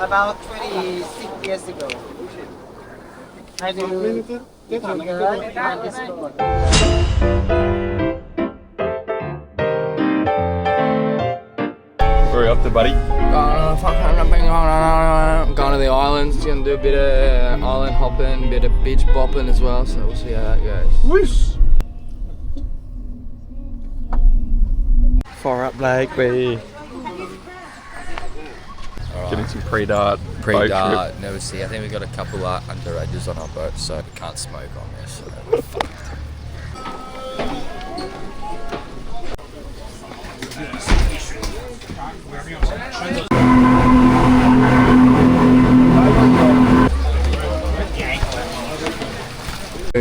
About 26 years ago. I do PHUKET and this sport. Where are you up to, buddy? Going to the islands, gonna do a bit of island hopping, a bit of beach bopping as well, so we'll see how that goes. Whoosh! Far up lake, we getting some pre-dart. Pre-dart, never see. I think we got a couple underages on our boat, so we can't smoke on this. So we're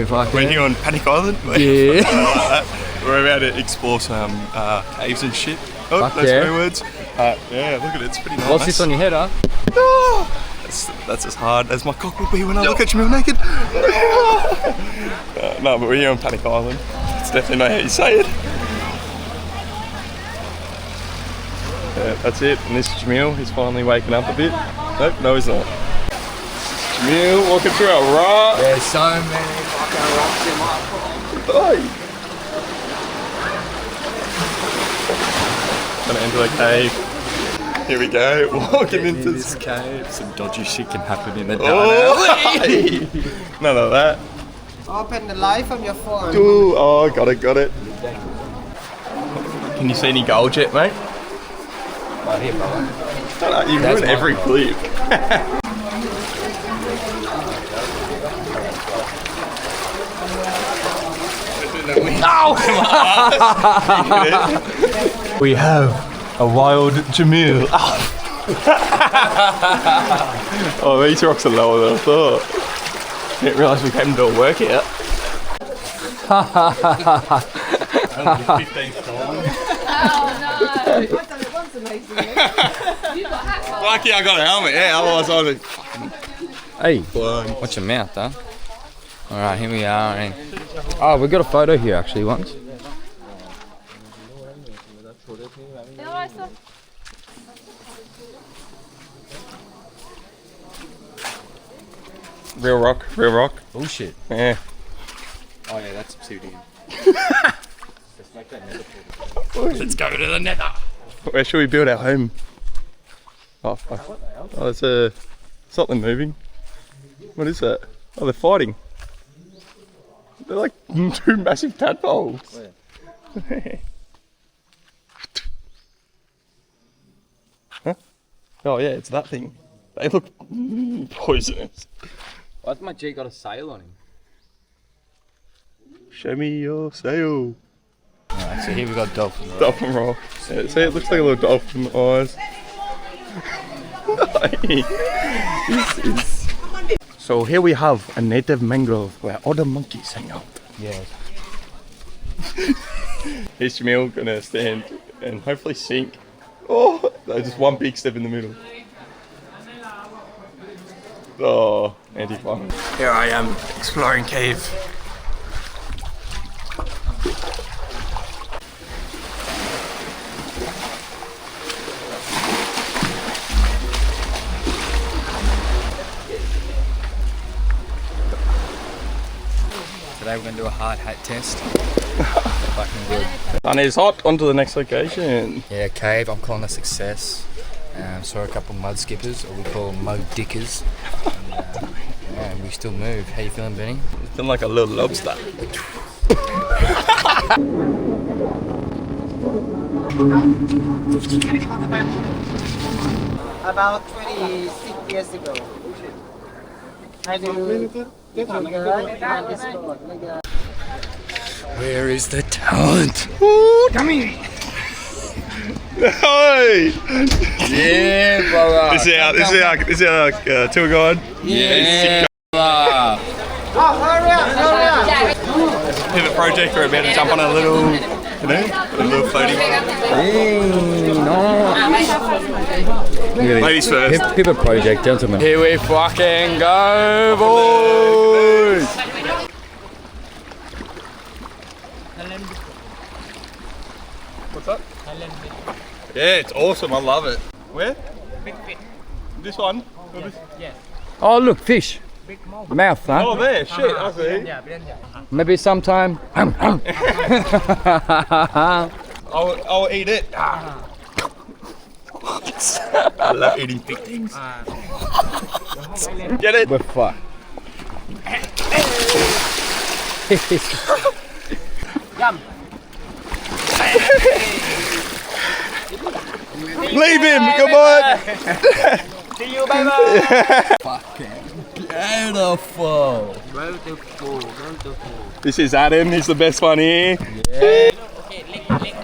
fucked. We're here on Panic Island. Yeah. We're about to explore some caves and shit. Oh, Fuck those yeah. swear words. Yeah, look at it, it's pretty nice. What's this on your head, huh? That's as hard as my cock will be when I look at Jameel naked. No, but we're here on Panic Island. It's definitely not how you say it. Yeah, that's it. And this is Jameel. He's finally waking up a bit. Nope, no he's not. Jameel walking through our rock. There's so many fucking rocks in my pool. Oh. Gonna enter the cave. Here we go, walking into this cave. Some dodgy shit can happen in the dark. Oh. None of that. Open the light from your phone. Ooh, oh, got it. Can you see any gold yet, mate? Right here, brother. You ruin every clip. We have a wild Jameel. Oh, these rocks are lower than I thought. Didn't realise we came to a workout. Lucky I got a helmet, yeah, otherwise I would have Hey, blown. watch your mouth, huh? Alright, here we are. And oh, we got a photo here actually once. Real rock. Bullshit. Yeah. Oh yeah, that's obsidian. Let's go to the nether. Where should we build our home? Oh, fuck. Oh, there's something moving. What is that? Oh, they're fighting. They're like two massive tadpoles. Huh? Oh yeah, it's that thing. They look poisonous. Why's my G got a sail on him? Show me your sail. Alright, so here we got dolphin rock. Dolphin rock. Yeah, see, it looks like a little dolphin eyes. This is... So here we have a native mangrove where other monkeys hang out. Yeah. Here's Jameel gonna stand and hopefully sink. Oh, just one big step in the middle. Oh, anti-fun. Here I am, exploring cave. Today we're going to do a hard hat test. Fucking good. Sun is hot, on to the next location. Yeah, cave, I'm calling a success. Saw a couple mud skippers, or we call them mud dickers. And we still move. How you feeling, Benny? Feeling like a little lobster. About 26 years ago. I do PHUKET and this sport. Where is the talent? Ooh, dummy! Hey! Yeah, brother. This is our tour guide. Yeah, brother. Oh, hurry up! Pivot project, we're about to jump on a little, you know, a little floating. Ladies first. Pivot project, gentlemen. Here we fucking go, boys! What's up? Yeah, it's awesome. I love it. Where? This one? Oh, look, fish. Mouth, huh? Oh, there, shit, I see. Maybe sometime. I'll eat it. I love eating big things. Get it? We're fucked. Leave him, come on! See you, bye bye. Fucking beautiful. This is Adam, he's the best one here.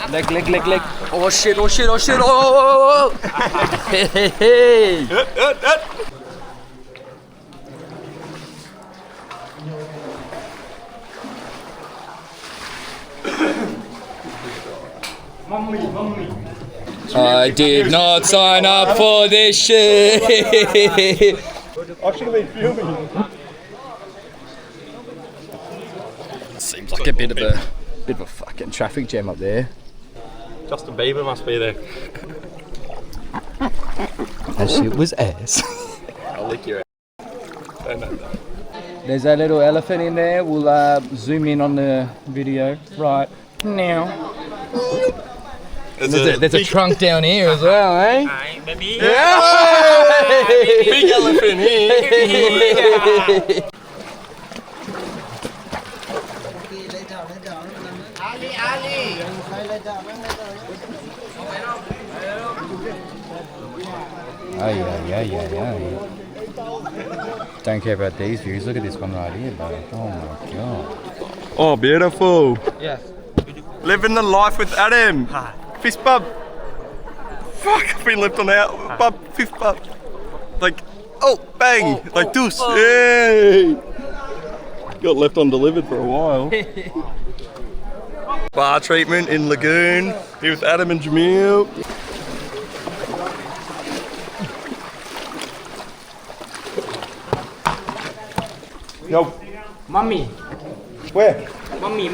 Leg. Oh shit. Oh. Hey. I did not sign up for this shit. I should have been filming. Seems like a bit of a fucking traffic jam up there. Justin Bieber must be there. That shit was ass. I'll lick your ass. Don't know that. There's a little elephant in there. We'll zoom in on the video right now. There's a trunk down here as well, eh? Hi, baby. Yeah! Big elephant here. Ali. Ay. Don't care about these views. Look at this one right here, bro. Oh my god. Oh, beautiful. Yes. Living the life with Adam. Fist bump. Fuck, I've been left on out. Bump, fist bump. Like, oh, bang. Like deuce. Yay. Got left undelivered for a while. Bar treatment in Lagoon. Here with Adam and Jameel. Yo. Mommy. Where? Mommy.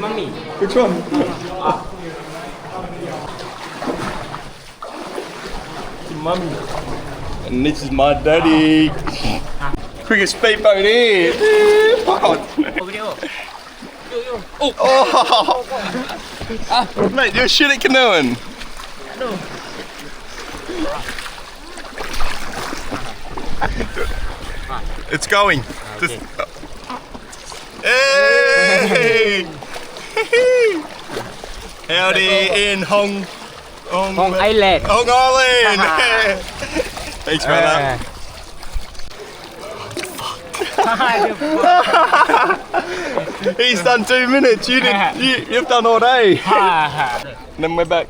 Which one? Mummy. And this is my daddy. Quickest speedboat here. Oh. Mate, you're shit at canoeing. It's going. Just, hey! Howdy in Hong Island. Hong Island! Thanks, brother. He's done 2 minutes. You've done all day. Then we're back.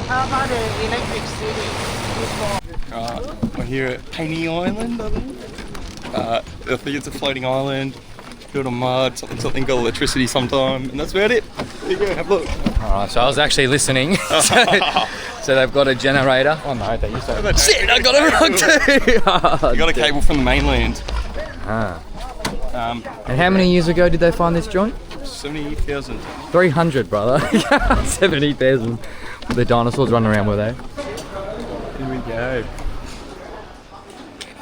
How about the electric city? We're here at Painey Island, I think. I think it's a floating island, built on mud, something got electricity sometime, and that's about it. There you go, have a look. Alright, so I was actually listening. So they've got a generator. Oh no, they used to have shit, I got it wrong too! You got a cable from the mainland. And how many years ago did they find this joint? 70,000. 300, brother. 70,000. The dinosaurs running around, were they? Here we go.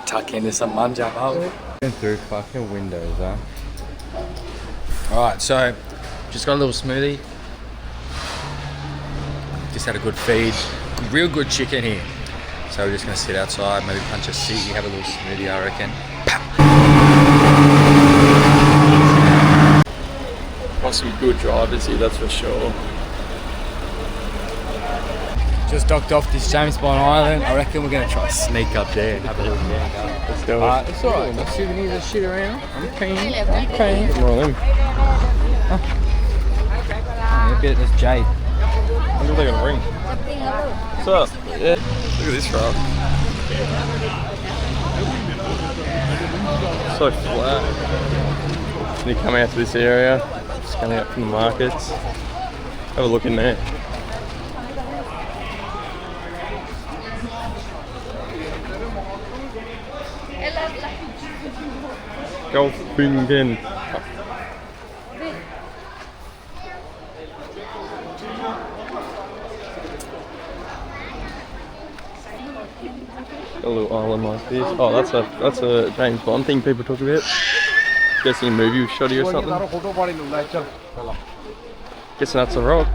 Tuck into some mud jump up. Through fucking windows, huh? Alright, so just got a little smoothie. Just had a good feed. Real good chicken here. So we're just gonna sit outside, maybe punch a seat, have a little smoothie, I reckon. Got some good drivers here, that's for sure. Just docked off this James Bond Island. I reckon we're gonna try to sneak up there and have a little look. Let's do it. It's alright, no souvenirs and shit around. I'm keen. More of them. Yeah, a bit of this jade. I wonder if they're gonna ring. What's up? Yeah. Look at this truck. So flat. When you come out to this area, just coming out from the markets, have a look in there. golfing again. A little island like this. Oh, that's a James Bond thing people talk about. Guessing a movie with Shoddy or something. Guessing that's a rock.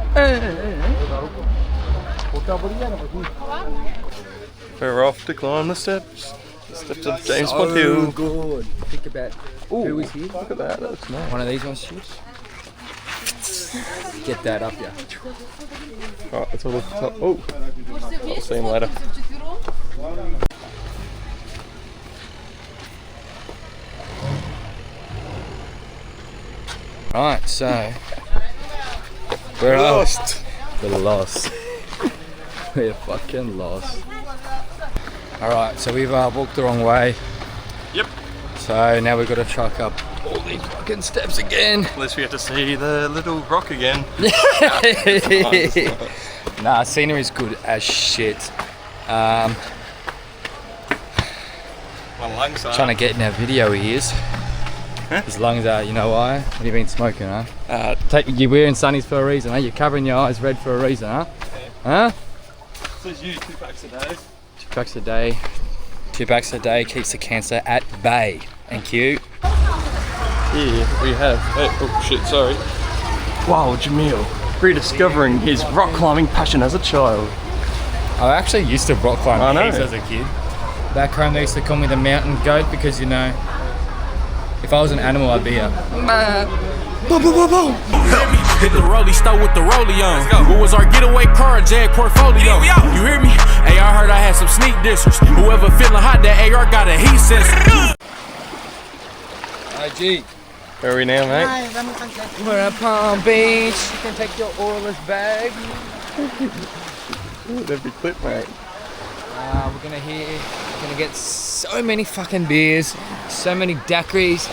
We're off to climb the steps. The steps of James Bond Hill. Good. Think about who is here. Look at that, that's nice. One of these ones, shoots. Get that up, yeah. Alright, let's have a look at the top. Oh, I'll see him later. Right, so we're lost. We're lost. We're fucking lost. Alright, so we've walked the wrong way. Yep. So now we've got to truck up all these fucking steps again. Unless we have to see the little rock again. Nah, scenery's good as shit. My lungs are. Trying to get in our video ears. Huh? His lungs are, you know why? What have you been smoking, huh? You're wearing sunnies for a reason, huh? You're covering your eyes red for a reason, huh? Yeah. Huh? Says you 2 packs a day. 2 packs a day. 2 packs a day keeps the cancer at bay. Thank you. Here we have, oh shit, sorry. Wow, Jameel, rediscovering his rock climbing passion as a child. I actually used to rock climb I know. as a kid. Back home they used to call me the mountain goat because, you know, if I was an animal I'd be a Hit the rollie, start with the rollie on. What was our getaway car, Jag portfolio? You hear me? Hey, I heard I had some sneak dissers. Whoever feeling hot, that AR got a heat sensor. IG. Where are we now, mate? We're at Palm Beach. You can take your oilless bag. Ooh, that'd be clip, mate. We're gonna get so many fucking beers, so many daiquiris,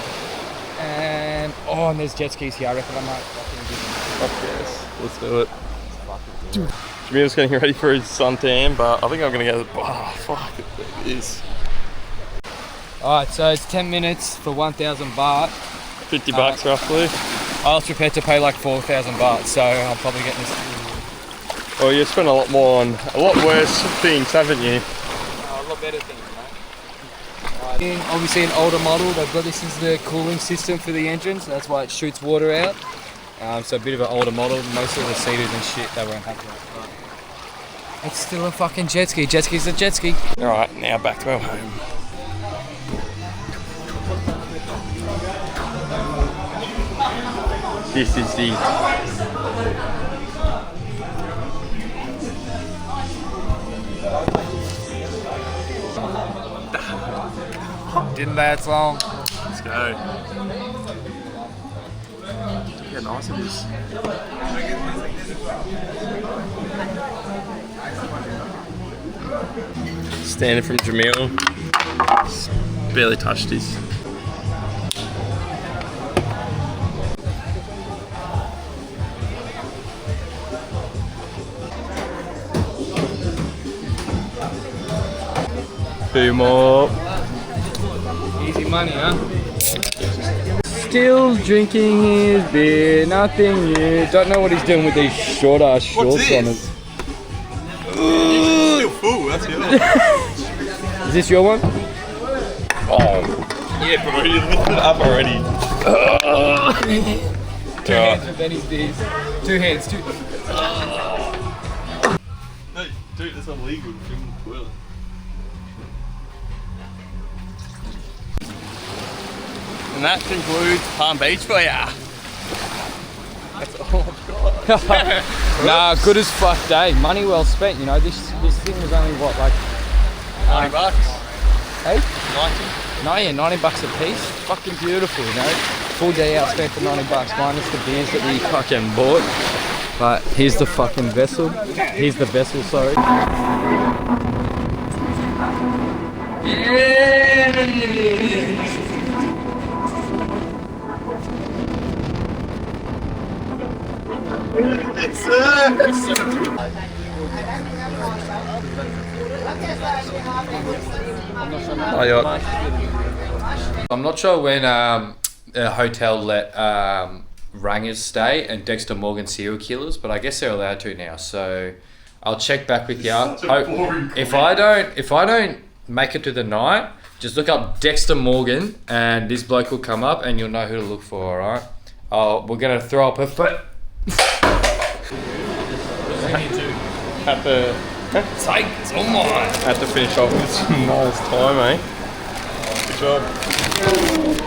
and and there's jet skis here. I reckon I might fucking give them. Fuck yes, let's do it. Jameel's getting ready for his suntan, but I think I'm gonna go. Oh, fuck it is. Alright, so it's 10 minutes for 1,000 baht. 50 bucks roughly. I was prepared to pay like 4,000 baht, so I'm probably getting this. Well, you spent a lot more on a lot worse things, haven't you? A lot better things, mate. Obviously an older model, they've got this is the cooling system for the engine, so that's why it shoots water out. So a bit of an older model, most of the seaters and shit they weren't happy with. It's still a fucking jet ski. Jet ski's a jet ski. Alright, now back to our home. This is the Didn't last long. Let's go. Look how nice it is. Standing from Jameel. Barely touched his. Two more. Easy money, huh? Still drinking his beer, nothing new. Don't know what he's doing with these short ass shorts on us. Still full, that's yours. Is this your one? Oh. Yeah, bro, you lifted it up already. Two hands for Benny's beers. 2 hands, two. No, dude, that's illegal to drink in the toilet. And that concludes Palm Beach for ya. That's all I've got. Nah, good as fuck day. Money well spent, you know. This thing was only what, like 90 bucks. Hey? 90. No, yeah, 90 bucks a piece. Fucking beautiful, you know. Full day out spent for 90 bucks minus the beers that we fucking bought. But here's the fucking vessel. Here's the vessel, sorry. I'm not sure when a hotel let Rangers stay and Dexter Morgan serial killers, but I guess they're allowed to now. So I'll check back with you. If I don't make it to the night, just look up Dexter Morgan and this bloke will come up and you'll know who to look for. All right. We're gonna throw up a foot. Had to Take it's all mine. finish off with some nice time, eh? Good job.